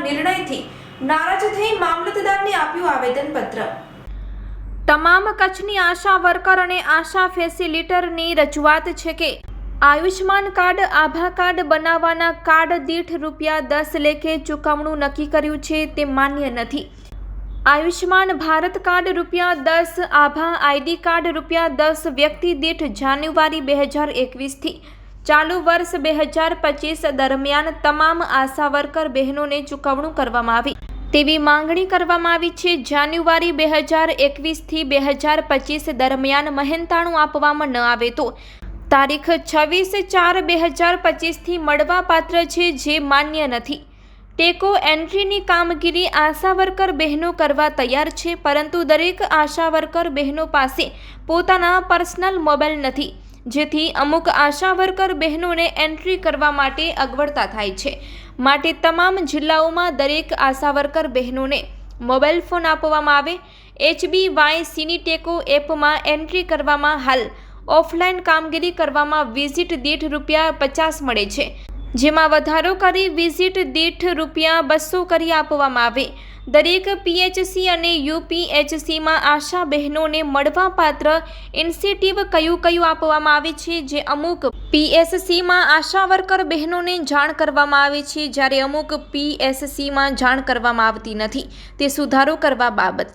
નિર્ણયથી નારાજ થઈ મામલતદારને આપ્યું આવેદનપત્ર। તમામ કચ્છની આશા વર્કર અને આશા ફેસિલિટરની રજૂઆત છે કે આયુષ્માન કાર્ડ આભા કાર્ડ બનાવવાના કાર્ડ દીઠ ₹10 લેખે ચૂકવણું નક્કી કર્યું છે તે માન્ય નથી। આયુષ્માન ભારત કાર્ડ ₹10, આભા આઈડી કાર્ડ ₹10 વ્યક્તિ દીઠ જાન્યુઆરી 2021 થી ચાલુ વર્ષ 2025 દરમિયાન તમામ આશા વર્કર બહેનોને ચૂકવણું કરવામાં આવી તેવી માંગણી કરવામાં આવી છે। જાન્યુઆરી 2021 થી 2025 દરમિયાન મહેનતાણું આપવામાં ન આવે તો તારીખ 26/4/2025 થી મળવાપાત્ર છે, જે માન્ય નથી। ટેકો એન્ટ્રીની કામગીરી આશા વર્કર બહેનો કરવા તૈયાર છે, પરંતુ દરેક આશા વર્કર બહેનો પાસે પોતાના પર્સનલ મોબાઈલ નથી, જેથી અમુક આશા વર્કર બહેનોને એન્ટ્રી કરવા માટે અગવડતા થાય છે। માટે તમામ જિલ્લાઓમાં દરેક આશા વર્કર બહેનોને મોબાઈલ ફોન આપવામાં આવે। HBYCની ટેકો એપમાં એન્ટ્રી કરવામાં હાલ ઓફલાઈન કામગીરી કરવામાં વિઝિટ દીઠ ₹50 મળે છે, જેમાં વધારો કરી વિઝિટ દીઠ ₹200 કરી આપવામાં આવે। દરેક PHC અને UPHCમાં આશા બહેનોને મળવાપાત્ર ઇન્સેન્ટિવ કયું આપવામાં આવે છે, જે અમુક PSCમાં આશા વર્કર બહેનોને જાણ કરવામાં આવે છે, જ્યારે અમુક PSCમાં જાણ કરવામાં આવતી નથી, તે સુધારો કરવા બાબત।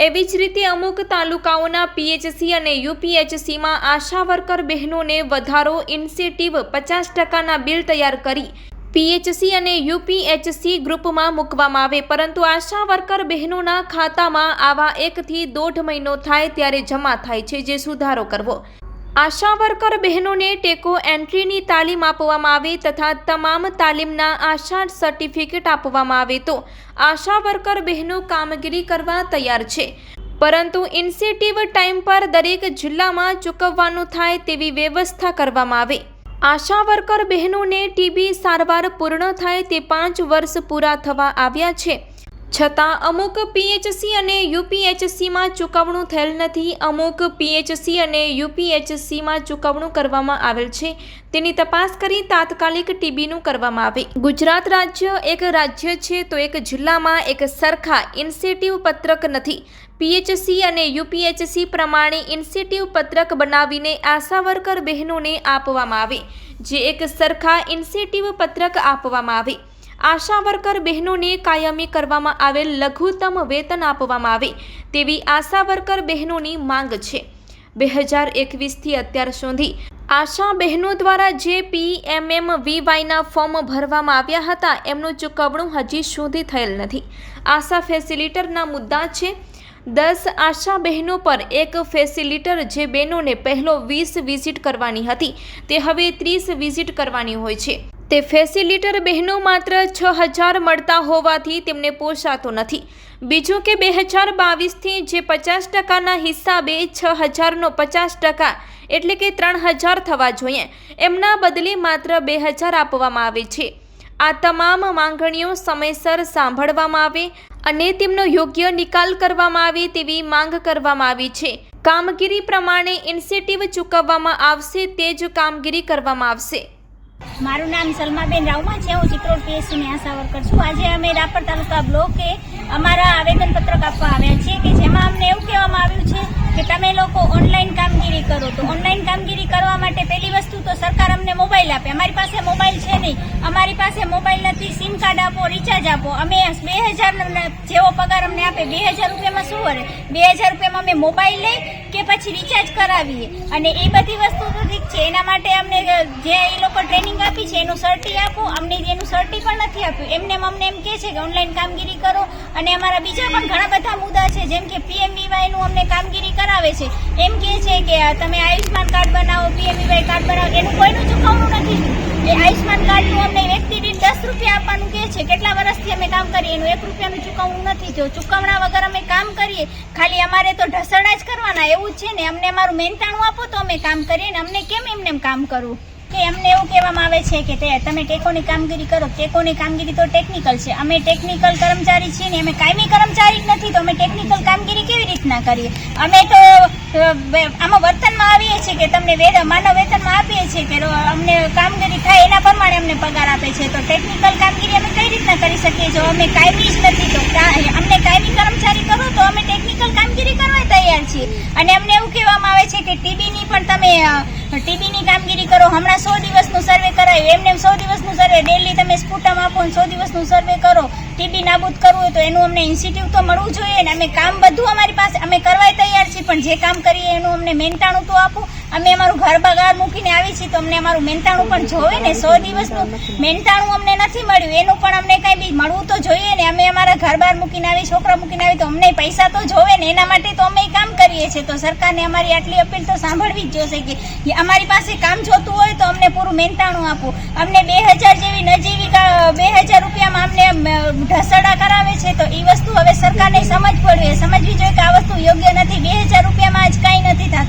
એવી જ રીતે અમુક તાલુકાઓના PHC અને UPHCમાં આશા વર્કર બહેનોને વધારો ઇન્સેન્ટિવ 50%ના બિલ તૈયાર કરી PHC અને UPHC ગ્રુપમાં મૂકવામાં આવે, પરંતુ આશા વર્કર બહેનોના ખાતામાં આવા 1 થી 1.5 મહિનો થાય ત્યારે જમા થાય છે, જે સુધારો કરવો। આશા વર્કર બહેનોને ટેકો એન્ટ્રીની તાલીમ આપવામાં આવે તથા તમામ તાલીમના આશા સર્ટિફિકેટ આપવામાં આવે તો આશા વર્કર બહેનો કામગીરી કરવા તૈયાર છે, પરંતુ ઇન્સેન્ટિવ ટાઈમ પર દરેક જિલ્લામાં ચૂકવવાનું થાય તેવી વ્યવસ્થા કરવામાં આવે। આશા વર્કર બહેનોને TB સારવાર પૂર્ણ થાય તે 5 વર્ષ પૂરા થવા આવ્યા છે, છતાં અમુક PHC અને UPHCમાં ચૂકવણું થયેલ નથી। અમુક PHC અને UPHCમાં ચૂકવણું કરવામાં આવેલ છે, તેની તપાસ કરી તાત્કાલિક TBનું કરવામાં આવે। ગુજરાત રાજ્ય એક રાજ્ય છે, તો એક જિલ્લામાં એક સરખા ઇન્સેન્ટિવ પત્રક નથી। PHC અને UPHC પ્રમાણે ઇન્સેન્ટિવ પત્રક બનાવીને આશા વર્કર બહેનોને આપવામાં આવે, જે એક સરખા ઇન્સેન્ટિવ પત્રક આપવામાં આવે। આશા વર્કર બહેનોને કાયમી કરવામાં આવેલ લઘુત્તમ વેતન આપવામાં આવે તેવી આશા વર્કર બહેનોની માંગ છે। 2021 થી અત્યાર સુધી આશા બહેનો દ્વારા જે PMMVYના ફોર્મ ભરવામાં આવ્યા હતા, એમનું ચૂકવણું હજી સુધી થયેલ નથી। આશા ફેસિલિટરના મુદ્દા છે। 10 આશા બહેનો પર એક ફેસિલિટર, જે બહેનોને પહેલો 20 વિઝિટ કરવાની હતી, તે હવે 30 વિઝિટ કરવાની હોય છે। તે ફેસિલિટર બહેનો માત્ર 6000 મળતા હોવાથી તેમને પોસાતો નથી। બીજું કે 2022 થી જે 50%ના હિસાબે 6000નો 50% એટલે કે 3000 થવા જોઈએ, એમના બદલે માત્ર 2000 આપવામાં આવે છે। આ તમામ માંગણીઓ સમયસર સાંભળવામાં આવે અને તેમનો યોગ્ય નિકાલ કરવામાં આવે તેવી માંગ કરવામાં આવી છે। કામગીરી પ્રમાણે ઇન્સેન્ટિવ ચૂકવવામાં આવશે, તે જ કામગીરી કરવામાં આવશે। મારું નામ સલમાબેન રાવમા છે, હું ચિત્રોડ PHCની આશા વર્કર છું। આજે અમે રાપર તાલુકા બ્લોકે અમારા આવેદનપત્રક આપવા આવ્યા છીએ, કે જેમાં અમને એવું કહેવામાં આવ્યું છે કે તમે લોકો ઓનલાઈન કામગીરી કરો। તો ઓનલાઈન કામગીરી કરવા માટે પહેલી વસ્તુ તો સરકાર અમને મોબાઈલ આપે। અમારી પાસે મોબાઈલ છે નહીં, અમારી પાસે મોબાઈલ નથી। સિમ કાર્ડ આપો, રિચાર્જ આપો। અમે 2000 જેવો પગાર અમને આપે, 2000 રૂપિયામાં શું વરે? 2000 રૂપિયામાં અમે મોબાઈલ લઈ કે પછી રિચાર્જ કરાવીએ, અને એ બધી વસ્તુ તો ઠીક છે, એના માટે અમને જે એ લોકો ટ્રેનિંગ આપી છે એનું સર્ટી આપો। અમને એનું સર્ટી પણ નથી આપ્યું। એમને એમ કહે છે કે ઓનલાઈન કામગીરી કરો, અને અમારા બીજા પણ ઘણા બધા મુદ્દા છે, જેમ કે PMVYનું અમને કામગીરી કરાવે છે, એમ કહે છે કે તમે આયુષ્માન કાર્ડ બનાવો, PMVY કાર્ડ બનાવો, એનું કોઈનું ચૂકવણું નથી। એ આયુષ્માન કાર્ડનું અમને વ્યક્તિ દીઠ 10 રૂપિયા આપવાનું કહે છે। કેટલા વર્ષથી અમે કામ કરીએ, એનું 1 રૂપિયાનું ચૂકવણું નથી। જો ચૂકવણા વગર અમે કામ કરીએ, ખાલી અમારે તો ઢસડા જ કરવાના એવું જ છે ને। અમને અમારું મહેનતાણું આપો તો અમે કામ કરીએ ને, અમને કેમ એમને કામ કરવું? કે અમને એવું કહેવામાં આવે છે કે તમે ટેકોની કામગીરી કરો. ટેકોની કામગીરી તો ટેકનિકલ છે. અમે ટેકનિકલ કર્મચારી છીએ ને, અમે કાયમી કર્મચારી જ નથી, તો અમે ટેકનિકલ કામગીરી કેવી રીતના કરીએ? અમે તો આમાં વર્તનમાં આવીએ છીએ કે તમને માનવ વેતનમાં આપીએ છીએ કે અમને કામગીરી થાય એના પ્રમાણે અમને પગાર આપે છે. તો ટેકનિકલ કામગીરી અમે કઈ રીતના કરી શકીએ? જો અમે કાયમી જ નથી, તો અમને કાયમી કર્મચારી કરો તો અમે ટેકનિકલ કામગીરી કરવા તૈયાર છીએ. અને અમને એવું કહેવામાં આવે છે કે ટીબીની પણ તમે ટીબીની કામગીરી કરો. હમણાં 100 દિવસનું સર્વે કરાયું, એમને 100 દિવસનું સર્વે ડેલી તમે સ્પુટમ આપો ને 100 દિવસનું સર્વે કરો. ટીબી નાબૂદ કરવું હોય તો એનું અમને ઇન્સ્ટિટ્યૂટ તો મળવું જોઈએ ને. અમે કામ બધું અમારી પાસે અમે કરવા તૈયાર છીએ, પણ જે કામ કરીએ એનું અમને મહેનતાણું તો આપો. અમે અમારું ઘર બગાડ મૂકીને આવી છીએ તો અમને અમારું મહેનતાણું પણ જોવે ને. 100 દિવસનું મહેનતાણું અમને નથી મળ્યું, એનું પણ અમને કંઈ બી મળવું તો જોઈએ ને. અમે અમારા ઘર બહાર મૂકીને આવી, છોકરા મૂકીને આવી, તો અમને પૈસા તો જોવે ને. એના માટે તો અમે કામ કરીએ છીએ. તો સરકારને અમારી આટલી અપીલ તો સાંભળવી જ જોશે કે અમારી પાસે કામ જોતું હોય તો અમને પૂરું મહેનતાણું આપવું. અમને 2000 જેવી નજીવી 2000 રૂપિયામાં અમને ઢસડા કરાવે છે. તો એ વસ્તુ હવે સરકારને સમજવી જોઈએ કે આ વસ્તુ યોગ્ય નથી. 2000 રૂપિયામાં જ કાંઈ નથી થતું.